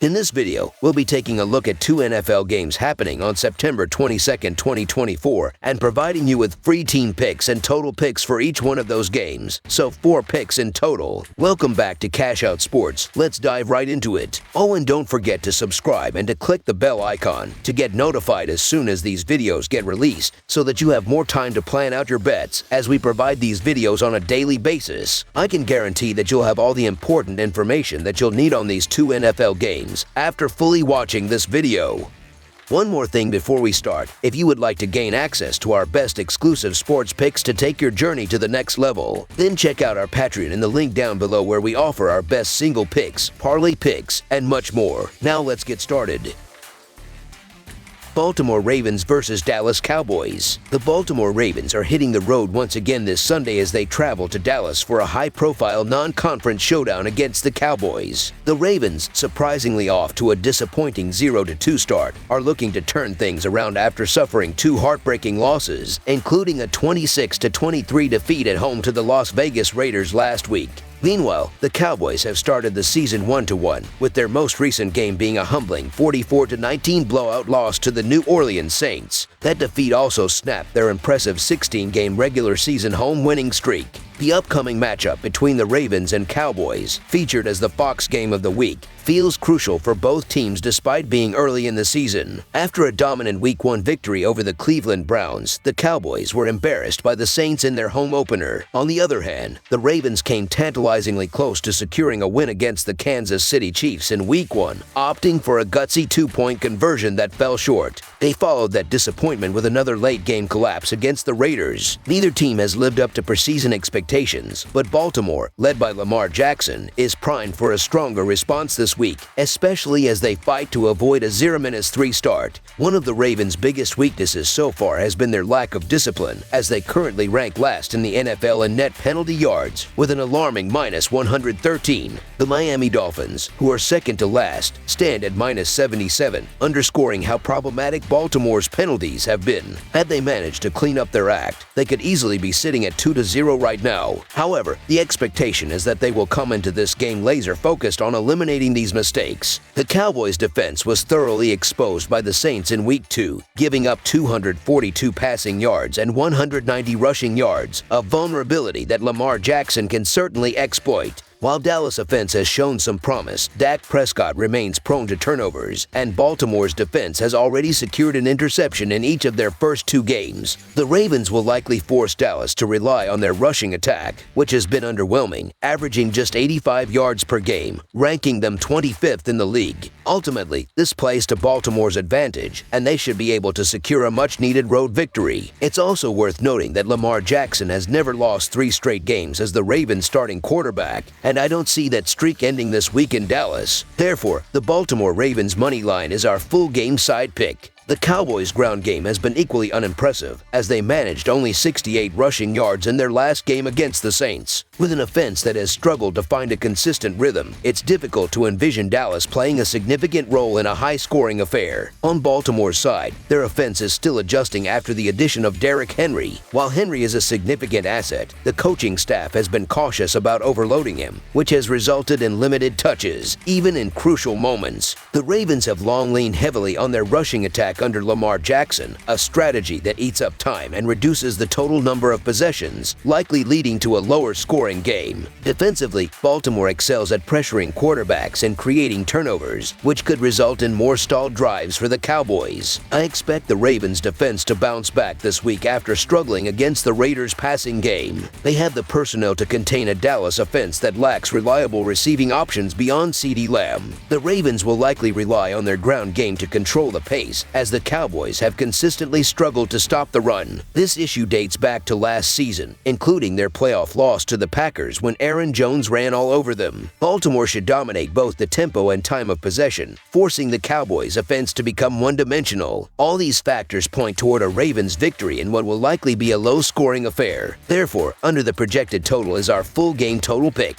In this video, we'll be taking a look at two NFL games happening on September 22nd, 2024, and providing you with free team picks and total picks for each one of those games, so 4 picks in total. Welcome back to Cash Out Sports. Let's dive right into it. Oh, and don't forget to subscribe and to click the bell icon to get notified as soon as these videos get released, so that you have more time to plan out your bets as we provide these videos on a daily basis. I can guarantee that you'll have all the important information that you'll need on these two NFL games after fully watching this video. One more thing before we start: if you would like to gain access to our best exclusive sports picks to take your journey to the next level, then check out our Patreon in the link down below, where we offer our best single picks, parlay picks, and much more. Now let's get started. Baltimore Ravens versus Dallas Cowboys. The Baltimore Ravens are hitting the road once again this Sunday as they travel to Dallas for a high-profile non-conference showdown against the Cowboys. The Ravens, surprisingly off to a disappointing 0-2 start, are looking to turn things around after suffering 2 heartbreaking losses, including a 26-23 defeat at home to the Las Vegas Raiders last week. Meanwhile, the Cowboys have started the season 1-1, with their most recent game being a humbling 44-19 blowout loss to the New Orleans Saints. That defeat also snapped their impressive 16-game regular season home winning streak. The upcoming matchup between the Ravens and Cowboys, featured as the Fox game of the week, feels crucial for both teams despite being early in the season. After a dominant Week 1 victory over the Cleveland Browns, the Cowboys were embarrassed by the Saints in their home opener. On the other hand, the Ravens came tantalizingly close to securing a win against the Kansas City Chiefs in Week 1, opting for a gutsy 2-point conversion that fell short. They followed that disappointment with another late-game collapse against the Raiders. Neither team has lived up to preseason expectations, but Baltimore, led by Lamar Jackson, is primed for a stronger response this week, especially as they fight to avoid a 0-3 start. One of the Ravens' biggest weaknesses so far has been their lack of discipline, as they currently rank last in the NFL in net penalty yards, with an alarming -113. The Miami Dolphins, who are second to last, stand at -77, underscoring how problematic Baltimore's penalties have been. Had they managed to clean up their act, they could easily be sitting at 2-0 right now. However, the expectation is that they will come into this game laser-focused on eliminating these mistakes. The Cowboys' defense was thoroughly exposed by the Saints in Week 2, giving up 242 passing yards and 190 rushing yards, a vulnerability that Lamar Jackson can certainly exploit. While Dallas' offense has shown some promise, Dak Prescott remains prone to turnovers, and Baltimore's defense has already secured an interception in each of their first 2 games. The Ravens will likely force Dallas to rely on their rushing attack, which has been underwhelming, averaging just 85 yards per game, ranking them 25th in the league. Ultimately, this plays to Baltimore's advantage, and they should be able to secure a much-needed road victory. It's also worth noting that Lamar Jackson has never lost 3 straight games as the Ravens' starting quarterback, and I don't see that streak ending this week in Dallas. Therefore, the Baltimore Ravens money line is our full game side pick. The Cowboys' ground game has been equally unimpressive, as they managed only 68 rushing yards in their last game against the Saints. With an offense that has struggled to find a consistent rhythm, it's difficult to envision Dallas playing a significant role in a high-scoring affair. On Baltimore's side, their offense is still adjusting after the addition of Derrick Henry. While Henry is a significant asset, the coaching staff has been cautious about overloading him, which has resulted in limited touches, even in crucial moments. The Ravens have long leaned heavily on their rushing attack under Lamar Jackson, a strategy that eats up time and reduces the total number of possessions, likely leading to a lower-scoring game. Defensively, Baltimore excels at pressuring quarterbacks and creating turnovers, which could result in more stalled drives for the Cowboys. I expect the Ravens' defense to bounce back this week after struggling against the Raiders' passing game. They have the personnel to contain a Dallas offense that lacks reliable receiving options beyond CeeDee Lamb. The Ravens will likely rely on their ground game to control the pace, as the Cowboys have consistently struggled to stop the run. This issue dates back to last season, including their playoff loss to the Packers when Aaron Jones ran all over them. Baltimore should dominate both the tempo and time of possession, forcing the Cowboys' offense to become one-dimensional. All these factors point toward a Ravens victory in what will likely be a low-scoring affair. Therefore, under the projected total is our full game total pick.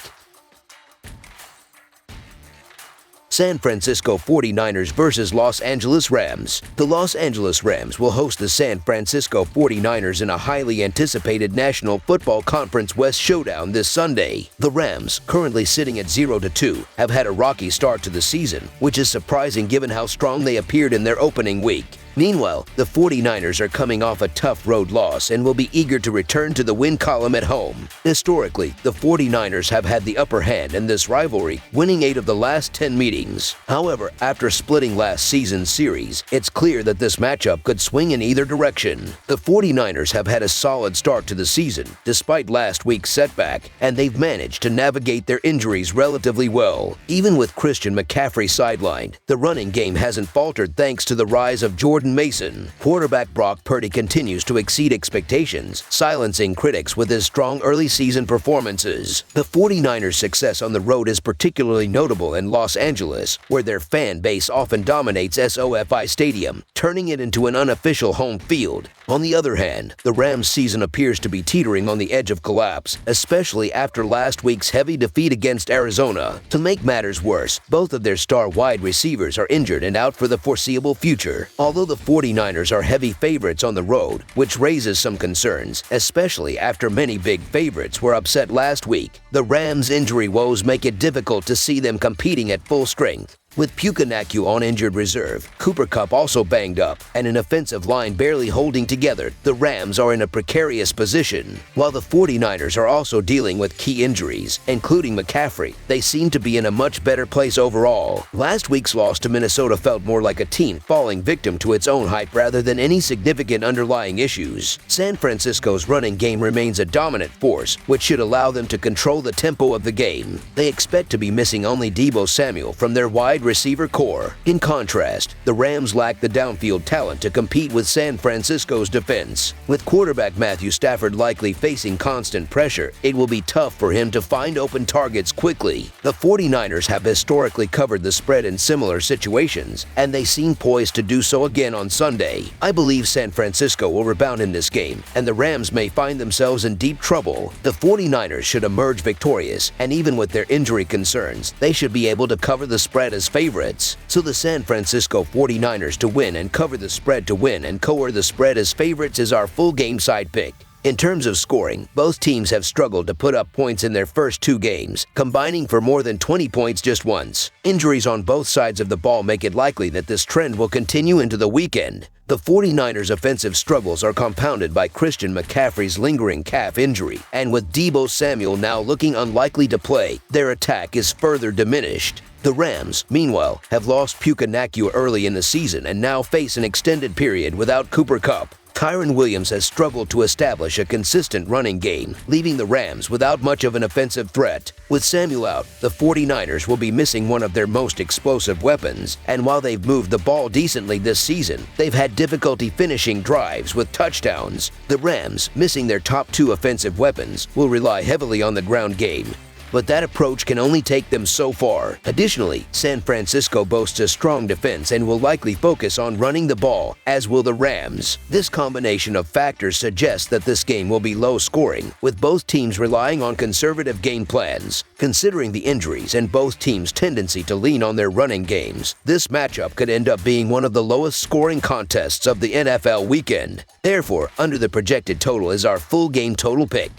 San Francisco 49ers versus Los Angeles Rams. The Los Angeles Rams will host the San Francisco 49ers in a highly anticipated National Football Conference West showdown this Sunday. The Rams, currently sitting at 0-2, have had a rocky start to the season, which is surprising given how strong they appeared in their opening week. Meanwhile, the 49ers are coming off a tough road loss and will be eager to return to the win column at home. Historically, the 49ers have had the upper hand in this rivalry, winning 8 of the last 10 meetings. However, after splitting last season's series, it's clear that this matchup could swing in either direction. The 49ers have had a solid start to the season, despite last week's setback, and they've managed to navigate their injuries relatively well. Even with Christian McCaffrey sidelined, the running game hasn't faltered thanks to the rise of Jordan Mason. Quarterback Brock Purdy continues to exceed expectations, silencing critics with his strong early season performances. The 49ers' success on the road is particularly notable in Los Angeles, where their fan base often dominates SoFi Stadium, turning it into an unofficial home field. On the other hand, the Rams' season appears to be teetering on the edge of collapse, especially after last week's heavy defeat against Arizona. To make matters worse, both of their star wide receivers are injured and out for the foreseeable future. Although the 49ers are heavy favorites on the road, which raises some concerns, especially after many big favorites were upset last week, the Rams' injury woes make it difficult to see them competing at full strength. With Pucanacu on injured reserve, Cooper Kupp also banged up, and an offensive line barely holding together, the Rams are in a precarious position. While the 49ers are also dealing with key injuries, including McCaffrey, they seem to be in a much better place overall. Last week's loss to Minnesota felt more like a team falling victim to its own hype rather than any significant underlying issues. San Francisco's running game remains a dominant force, which should allow them to control the tempo of the game. They expect to be missing only Deebo Samuel from their wide receiver core. In contrast, the Rams lack the downfield talent to compete with San Francisco's defense. With quarterback Matthew Stafford likely facing constant pressure, it will be tough for him to find open targets quickly. The 49ers have historically covered the spread in similar situations, and they seem poised to do so again on Sunday. I believe San Francisco will rebound in this game, and the Rams may find themselves in deep trouble. The 49ers should emerge victorious, and even with their injury concerns, they should be able to cover the spread as favorites. So the San Francisco 49ers to win and cover the spread to win and cover the spread as favorites is our full game side pick. In terms of scoring, both teams have struggled to put up points in their first 2 games, combining for more than 20 points just once. Injuries on both sides of the ball make it likely that this trend will continue into the weekend. The 49ers' offensive struggles are compounded by Christian McCaffrey's lingering calf injury, and with Deebo Samuel now looking unlikely to play, their attack is further diminished. The Rams, meanwhile, have lost Pucanacu early in the season and now face an extended period without Cooper Kupp. Kyren Williams has struggled to establish a consistent running game, leaving the Rams without much of an offensive threat. With Samuel out, the 49ers will be missing one of their most explosive weapons, and while they've moved the ball decently this season, they've had difficulty finishing drives with touchdowns. The Rams, missing their top 2 offensive weapons, will rely heavily on the ground game. But that approach can only take them so far. Additionally, San Francisco boasts a strong defense and will likely focus on running the ball, as will the Rams. This combination of factors suggests that this game will be low scoring, with both teams relying on conservative game plans. Considering the injuries and both teams' tendency to lean on their running games, this matchup could end up being one of the lowest scoring contests of the NFL weekend. Therefore, under the projected total is our full game total pick.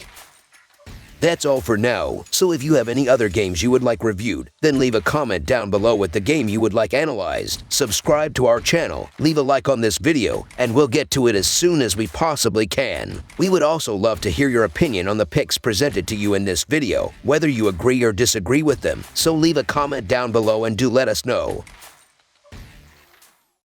That's all for now, so if you have any other games you would like reviewed, then leave a comment down below with the game you would like analyzed. Subscribe to our channel, leave a like on this video, and we'll get to it as soon as we possibly can. We would also love to hear your opinion on the picks presented to you in this video, whether you agree or disagree with them, so leave a comment down below and do let us know.